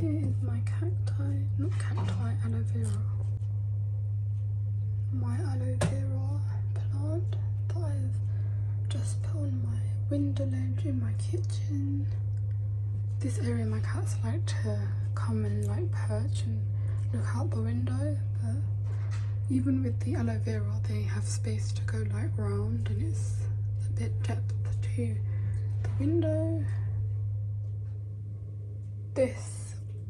here is my aloe vera. My aloe vera plant that I've just put on my window ledge in my kitchen. This area my cats like to come and like perch and look out the window, but even with the aloe vera they have space to go like round, and it's a bit depth to the window. This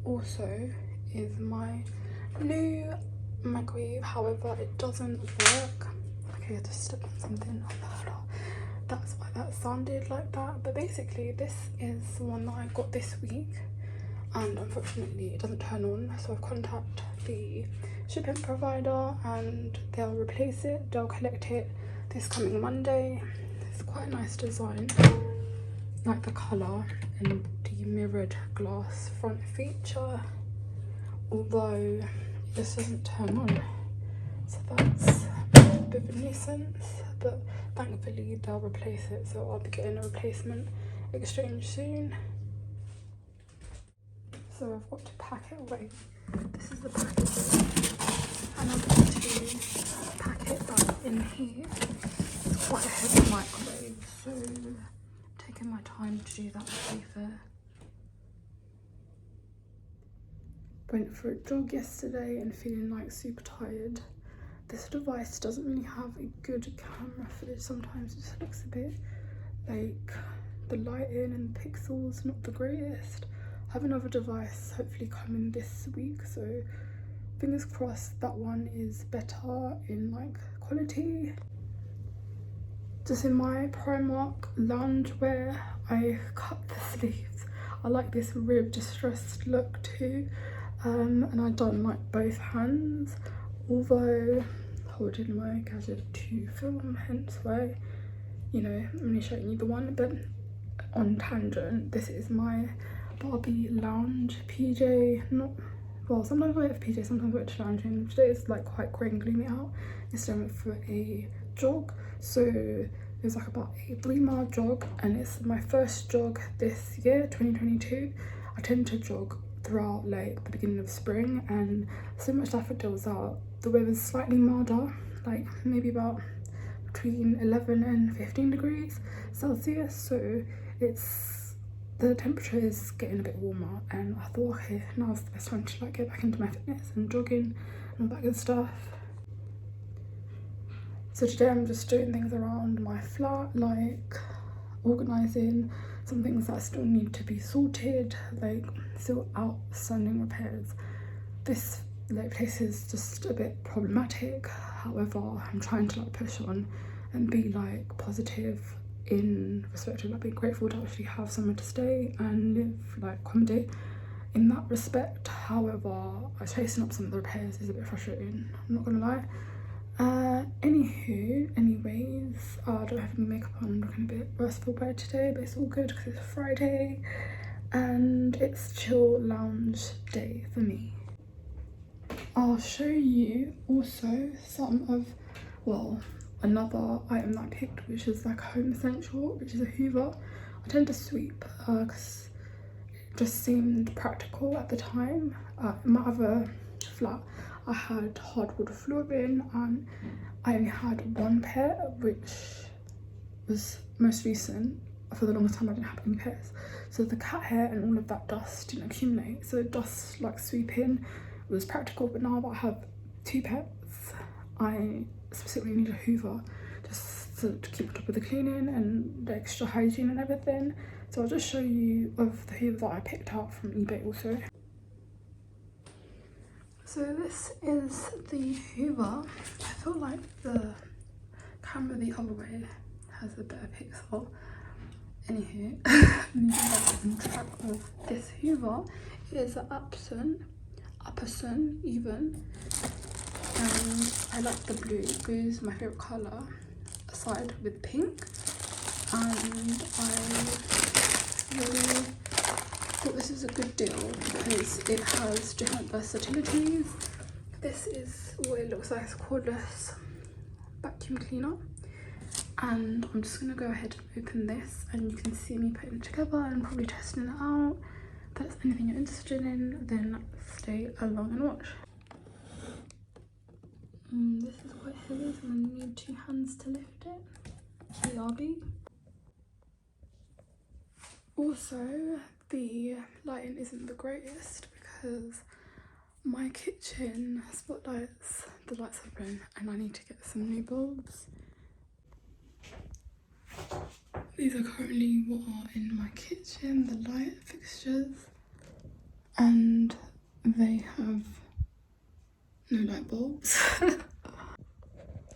also is my new microwave, however it doesn't work. Okay, I just stepped on something. That's why that sounded like that. But basically this is one that I got this week, and unfortunately it doesn't turn on, so I've contacted the shipping provider and they'll replace it. They'll collect it this coming Monday. It's quite a nice design, like the colour and the mirrored glass front feature, although it just doesn't turn on, so that's a bit of a nuisance. But thankfully they'll replace it, so I'll be getting a replacement exchange soon. So I've got to pack it away. This is the package, and I'm going to pack it back in here. It's quite a heavy microwave, so taking my time to do that, to be fair. Went for a jog yesterday and feeling like super tired. This device doesn't really have a good camera footage. Sometimes it just looks a bit like the lighting and pixels not the greatest. I have another device hopefully coming this week, so fingers crossed that one is better in like quality. Just in my Primark loungewear, I cut the sleeves. I like this rib distressed look too, and I don't like both hands, although holding my gadget to film, hence why, you know, I'm only showing you the one. But on tangent, this is my Barbie lounge PJ. Not well, sometimes I wear it for PJ, sometimes I wear it to lounge in. Today it's like quite grey and gloomy out. Yesterday I went for a jog, so it was like about a 3-mile jog, and it's my first jog this year, 2022. I tend to jog throughout like the beginning of spring, and so much daffodils out. The weather's slightly milder, like maybe about between 11 and 15 degrees Celsius, so the temperature is getting a bit warmer, and I thought, okay, now's the best time to like get back into my fitness and jogging and all that good stuff. So today I'm just doing things around my flat, like organising some things that still need to be sorted, like still outstanding repairs. This like place is just a bit problematic, however I'm trying to like push on and be like positive in respect of like being grateful to actually have somewhere to stay and live, like accommodate in that respect. However, chasing up some of the repairs is a bit frustrating, I'm not gonna lie. Anyways, I don't have any makeup on. I'm looking a bit worse for wear today, but it's all good because it's Friday and it's chill lounge day for me. I'll show you also some of, well, another item that I picked, which is like a home essential, which is a Hoover. I tend to sweep because it just seemed practical at the time. In my other flat I had hardwood flooring and I only had one pair, which was most recent. For the longest time I didn't have any pairs, so the cat hair and all of that dust didn't accumulate, so dust like sweeping was practical. But now that I have 2 pets, I specifically need a Hoover just to keep on top of the cleaning and the extra hygiene and everything. So I'll just show you of the Hoover that I picked up from eBay also. So this is the Hoover. I feel like the camera the other way has a better pixel. Anywho, on track of this Hoover. It is an Aposen even, and I like the blue. Blue is my favourite colour, aside with pink, and I really thought this is a good deal because it has different versatilities. This is what it looks like. It's a cordless vacuum cleaner, and I'm just going to go ahead and open this, and you can see me putting it together and probably testing it out. that's anything you're interested in, then stay along and watch. This is quite heavy, so I'm going to need 2 hands to lift it. BRB. Also, the lighting isn't the greatest because my kitchen spotlights, the lights have blown, and I need to get some new bulbs. These are currently what are in my kitchen, the light fixtures, and they have no light bulbs.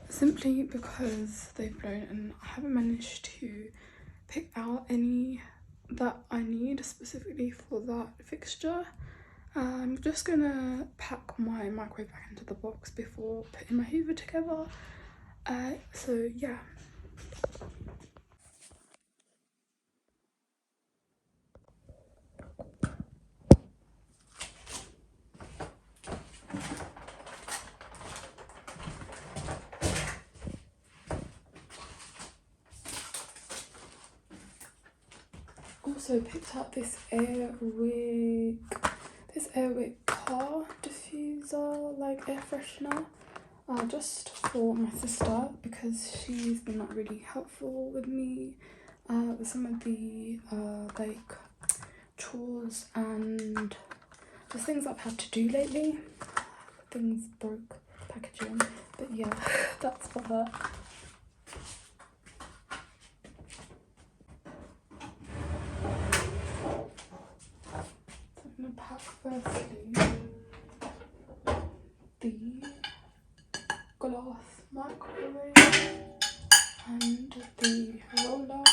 Simply because they've blown and I haven't managed to pick out any that I need specifically for that fixture. I'm just gonna pack my microwave back into the box before putting my Hoover together. So yeah. Also picked up this Airwick car diffuser, like air freshener, just for my sister because she's been not really helpful with me with some of the like chores and just things I've had to do lately. Things broke packaging, but yeah, that's for her. I'm going to pack firstly the glass microwave and the roller.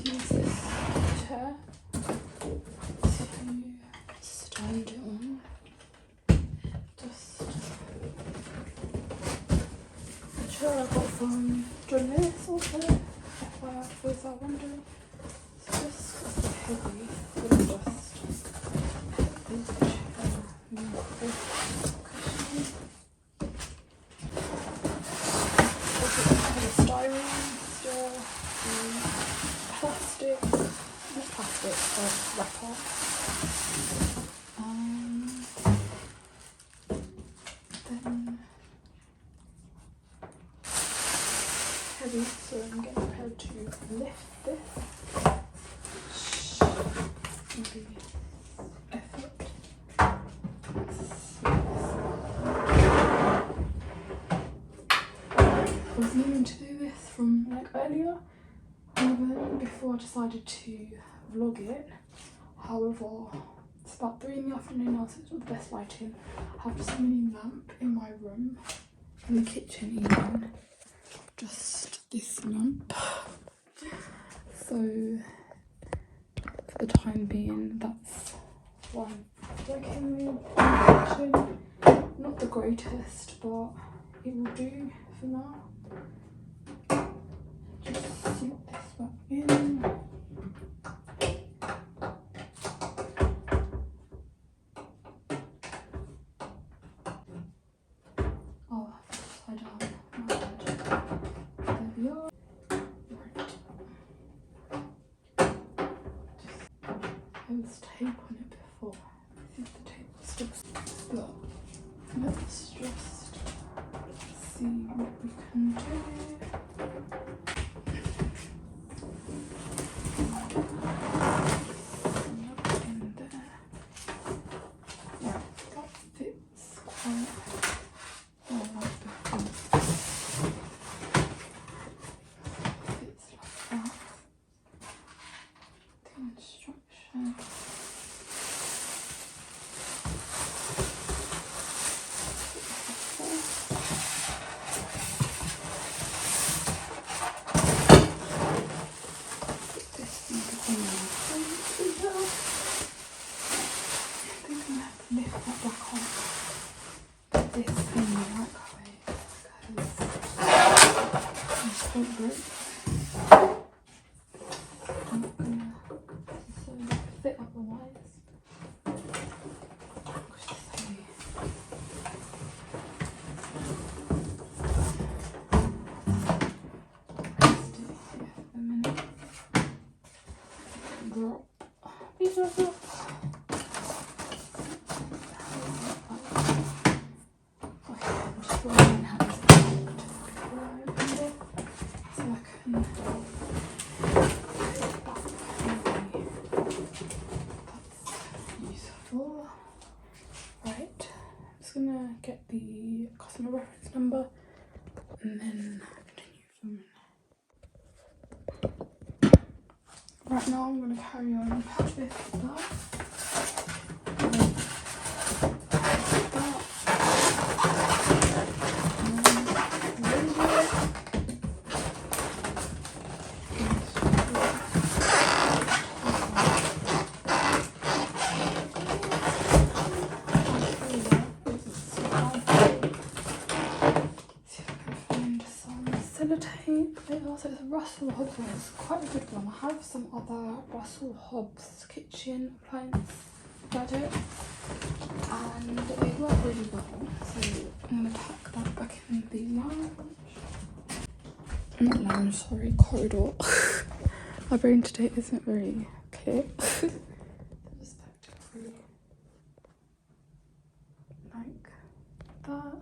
Use this chair to stand it on. Just a chair I got from John Lewis also, for those that are wondering. It's just heavy, but just this chair with this cushion. Also has a styrene still. Plastic, not plastic, but wrapper. Then heavy, so I'm getting prepared to lift this. Maybe effort. I was meaning to do this from like earlier. Before I decided to vlog it. However, it's about 3 in the afternoon now, so it's not the best lighting. I have just a mini lamp in my room, in the kitchen even. Just this lamp. So for the time being, that's what I'm working with in the kitchen. Not the greatest, but it will do for now. Just sink this back in. Oh, upside down. My bad. There we are. Right. There was tape on it before. I think the tape sticks. Look. let's just see what we can do. In there. Right, that fits quite well. Fits like that. The instruction. Right, I'm just gonna get the customer reference number and then continue filming. Right now I'm gonna carry on past this tape. It also is a Russell Hobbs one. It's quite a good one. I have some other Russell Hobbs kitchen appliance gadgets and they work really well. So I'm going to pack that back in the lounge. Not lounge, sorry, corridor. My brain today isn't very clear. Just pack it through like that.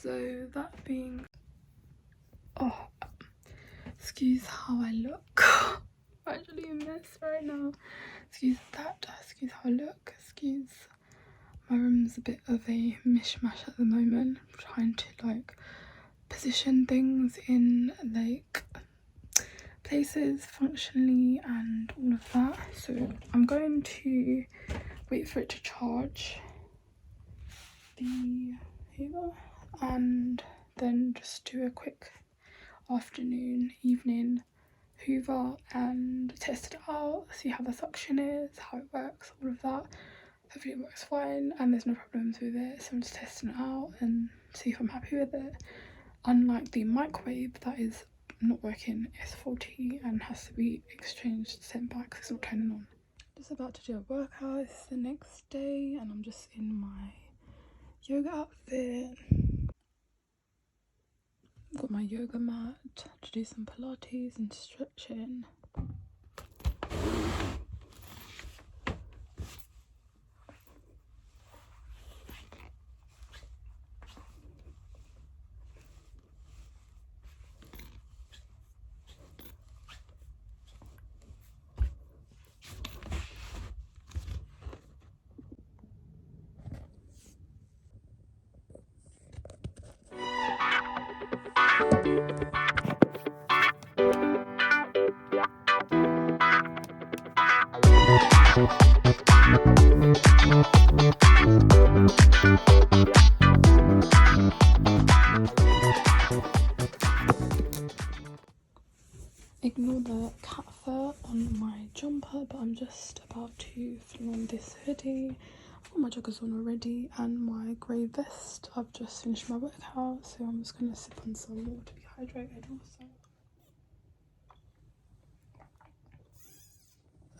So that being, oh, excuse how I look. I'm actually a mess right now. Excuse that, excuse how I look, excuse my room's a bit of a mishmash at the moment. I'm trying to like position things in like places functionally and all of that. So I'm going to wait for it to charge the Hoover and then just do a quick afternoon, evening Hoover and test it out, see how the suction is, how it works, all of that. Hopefully it works fine and there's no problems with it, so I'm just testing it out and see if I'm happy with it. Unlike the microwave that is not working, it's faulty and has to be exchanged, sent back because it's not turning on. Just about to do a workout. It's the next day and I'm just in my yoga outfit. I've got my yoga mat to do some Pilates and stretching. Ignore the cat fur on my jumper. winter, but I'm just about to throw on this hoodie. I've got my joggers on already and my grey vest. I've just finished my workout, so I'm just going to sip on some water to be hydrated also.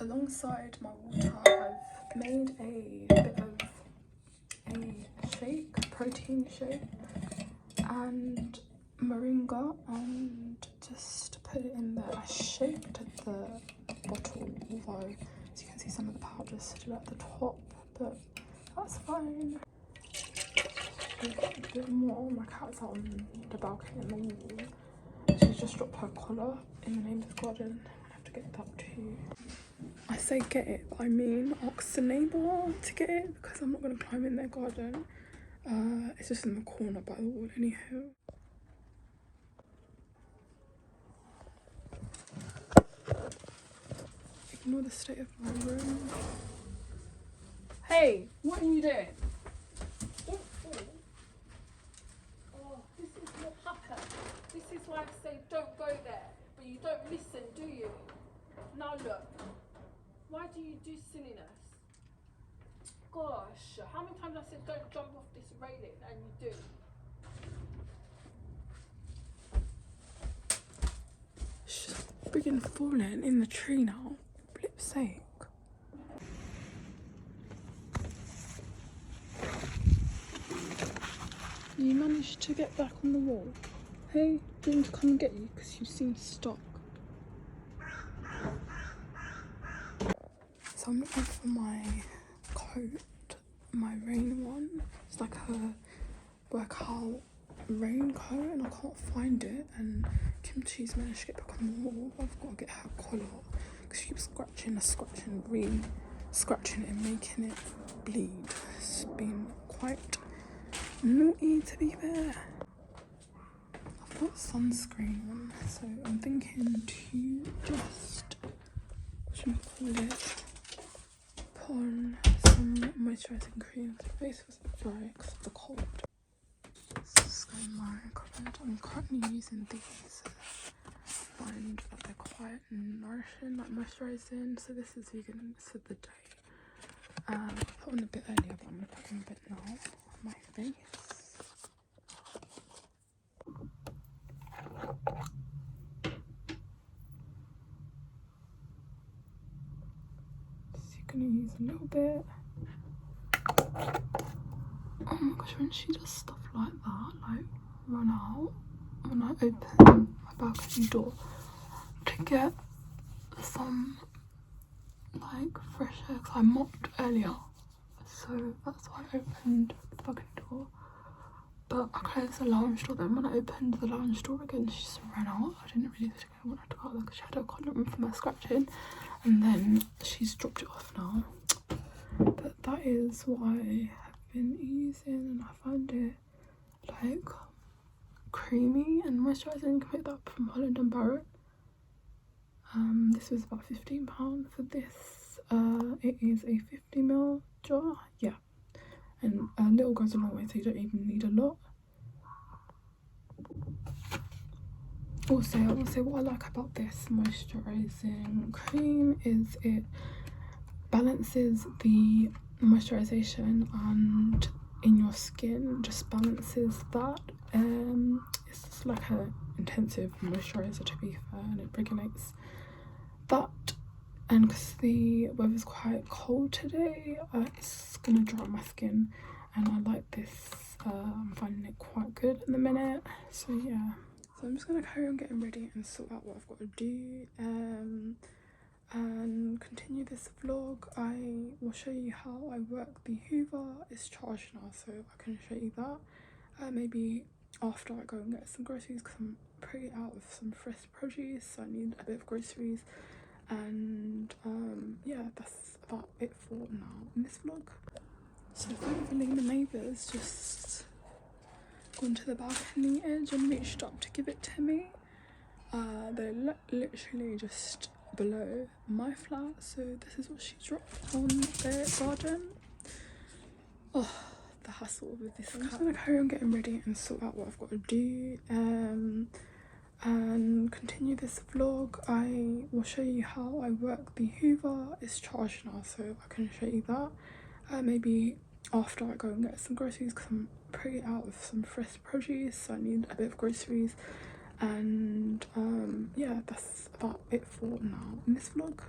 Alongside my water, I've made a bit of a shake, protein shake, and moringa, and just put it in there. I shaked the bottle, although as you can see some of the powder still at the top, but that's fine. I've got a bit more. My cat's out on the balcony in the wall. She's just dropped her collar in the neighbour's garden. I have to get that too. I say get it, but I mean ask the neighbour to get it, because I'm not going to climb in their garden. It's just in the corner by the wall anyhow. Ignore the state of my room. Hey, what are you doing? Don't fall. Oh, this is what happened. This is why I say don't go there, but you don't listen, do you? Now look. Why do you do silliness? Gosh, how many times I said don't jump off this railing and you do? She's friggin' falling in the tree now. Flip's sake. You managed to get back on the wall. Hey, do you want to come and get you? Because you seem stuck. So I'm looking for my coat, my rain one. It's like a workout raincoat and I can't find it, and Kimchi's managed to get back on the wall. I've got to get her collar because she keeps scratching it and making it bleed. It's been quite naughty, to be fair. I've got sunscreen on, so I'm thinking to just, what should I call it, put on some moisturising cream. My face was a bit dry because of the cold. This is my cupboard. I'm currently using these. I find that they're quite nourishing, like moisturising. So this is vegan, it's for the day. I put on a bit earlier, but I'm going to put on a bit now on my face. So you're going to use a little bit. Oh my gosh, when she does stuff like that, like run out when I open my balcony door to get some like fresh air, because I mopped earlier, so that's why I opened the balcony door. But I closed the lounge door, then when I opened the lounge door again, she just ran out. I didn't really think I wanted to go out there because she had her collar for my scratching, and then she's dropped it off now. But that is what I have been using, and I find it like creamy and moisturising. You can pick that up from Holland & Barrett. This was about £15 for this. It is a 50ml jar, yeah, and a little goes a long way, so you don't even need a lot. Also, I will say what I like about this moisturising cream is it balances the moisturisation and in your skin, just balances that. It's just like an intensive moisturiser, to be fair, and it regulates that. And because the weather's quite cold today, it's gonna dry out my skin, and I like this. I'm finding it quite good at the minute, so yeah. So I'm just gonna carry on getting ready and sort out what I've got to do, and continue this vlog. I will show you how I work the Hoover. It's charged now, so I can show you that. Maybe after I go and get some groceries, because I'm pretty out of some fresh produce, so I need a bit of groceries. And yeah, that's about it for now in this vlog. So thankfully the neighbours just gone to the balcony edge and reached up to give it to me. They're literally just below my flat, so this is what she dropped on their garden. Oh, the hassle with this cat. I'm just gonna carry on getting ready and sort out what I've got to do. and continue this vlog. I will show you how I work the Hoover. It's charged now, so I can show you that. Maybe after I go and get some groceries, because I'm pretty out of some fresh produce, so I need a bit of groceries. And yeah, that's about it for now in this vlog.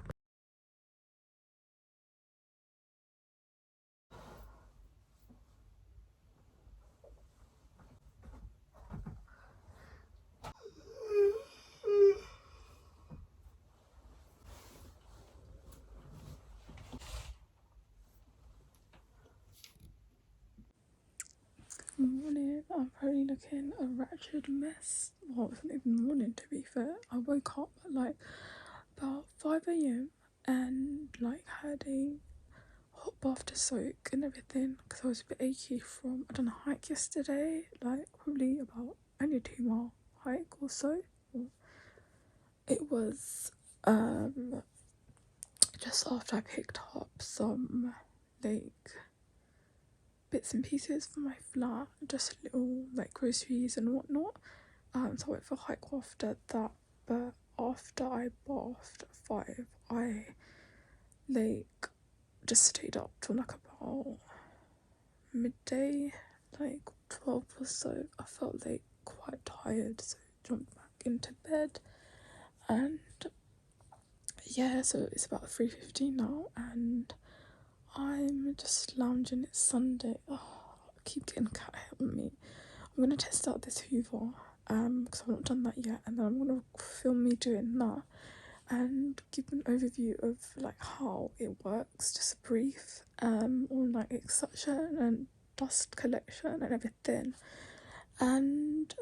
Morning, I'm probably looking a wretched mess. Well, it wasn't even morning, to be fair. I woke up at like about 5 a.m. and like had a hot bath to soak and everything, because I was a bit achy from, I done a hike yesterday, like probably about only a 2 mile hike or so. It was just after I picked up some like bits and pieces for my flat, just little like groceries and whatnot. So I went for a hike after that, but after I bathed at 5, I like just stayed up till like about midday, like 12 or so. I felt like quite tired, so I jumped back into bed. And yeah, so it's about 3:15 now, and I'm just lounging. It's Sunday. Oh, I keep getting cat hair on me. I'm gonna test out this Hoover, because I've not done that yet, and then I'm gonna film me doing that and give an overview of like how it works, just brief, on like extraction and dust collection and everything. And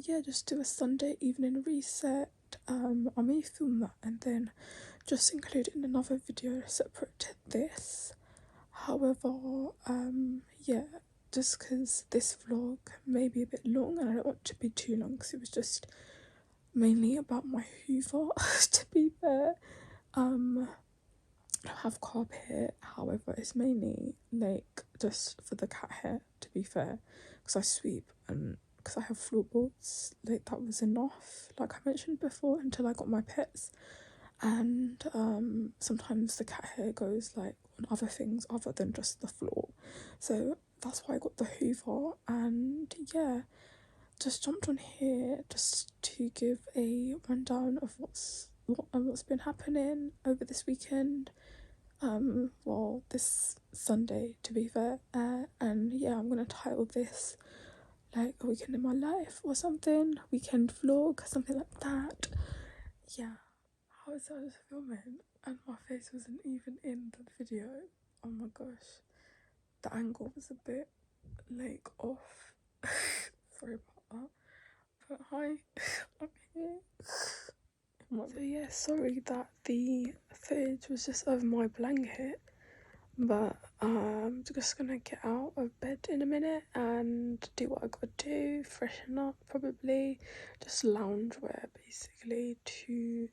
yeah, just do a Sunday evening reset. I may film that and then just include in another video separate to this. However, yeah, just because this vlog may be a bit long and I don't want it to be too long, because it was just mainly about my Hoover. To be fair, I have carpet, however it's mainly like just for the cat hair, to be fair, because I sweep and because I have floorboards. Like that was enough, like I mentioned before, until I got my pets. And sometimes the cat hair goes like on other things other than just the floor, so that's why I got the Hoover. And yeah, just jumped on here just to give a rundown of what's been happening over this weekend, well, this Sunday, to be fair. And yeah, I'm gonna title this like a weekend in my life or something, weekend vlog, something like that. Yeah, I was filming and my face wasn't even in the video. Oh my gosh, the angle was a bit like off. Sorry about that. But hi, I'm here. So yeah, sorry that the footage was just over my blanket, but I'm just gonna get out of bed in a minute and do what I gotta do, freshen up probably, just loungewear basically to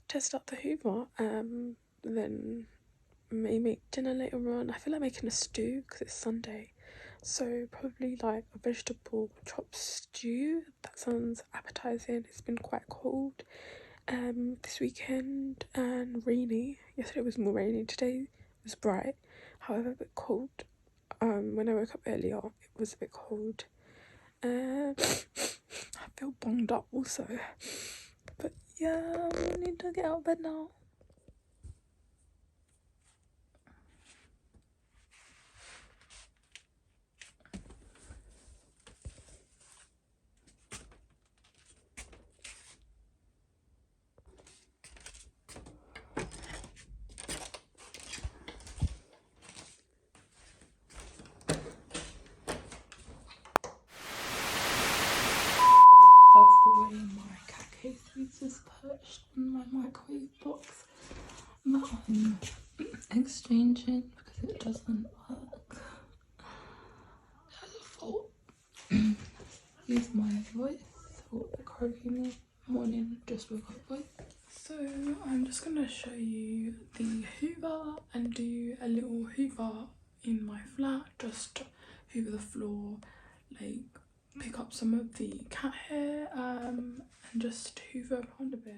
test out the Hoover. Then maybe make dinner later on. I feel like making a stew because it's Sunday, so probably like a vegetable chopped stew. That sounds appetizing. It's been quite cold this weekend and rainy. Yesterday was more rainy, today was bright, however a bit cold. When I woke up earlier it was a bit cold. I feel bunged up also, but yeah, I need to get out of bed now. That's the way my cat case is perched in my microwave box that I'm exchanging because it doesn't work. As a fault. Use my voice for the croaky morning, just woke up voice. So I'm just gonna show you the Hoover and do a little Hoover in my flat, just hoover the floor, like pick up some of the cat hair and just hoover around a bit.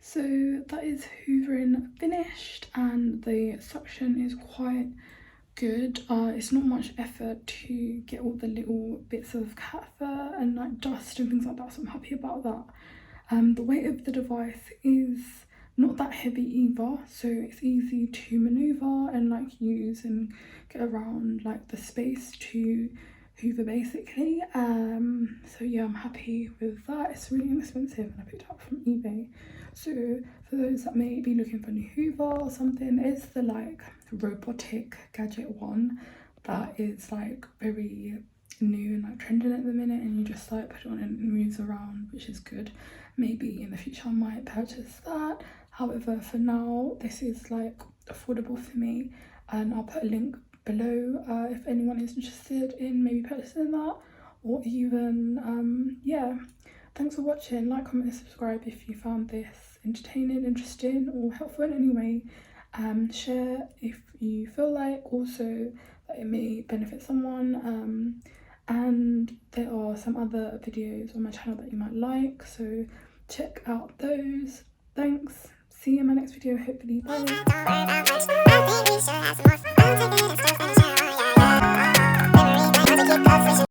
So that is hoovering finished and the suction is quite good. It's not much effort to get all the little bits of cat fur and like dust and things like that, so I'm happy about that. The weight of the device is not that heavy either, so it's easy to maneuver and like use and get around like the space to hoover basically. So yeah, I'm happy with that. It's really inexpensive and I picked it up from eBay. So for those that may be looking for a new hoover or something, it's the like robotic gadget one that is like very new and like trending at the minute, and you just like put it on and it moves around, which is good. Maybe in the future I might purchase that. However, for now, this is like affordable for me, and I'll put a link below if anyone is interested in maybe purchasing that, or even yeah. Thanks for watching. Like, comment and subscribe if you found this entertaining, interesting, or helpful in any way. Share if you feel like also that it may benefit someone, and there are some other videos on my channel that you might like, so check out those. Thanks, see you in my next video, hopefully. Bye.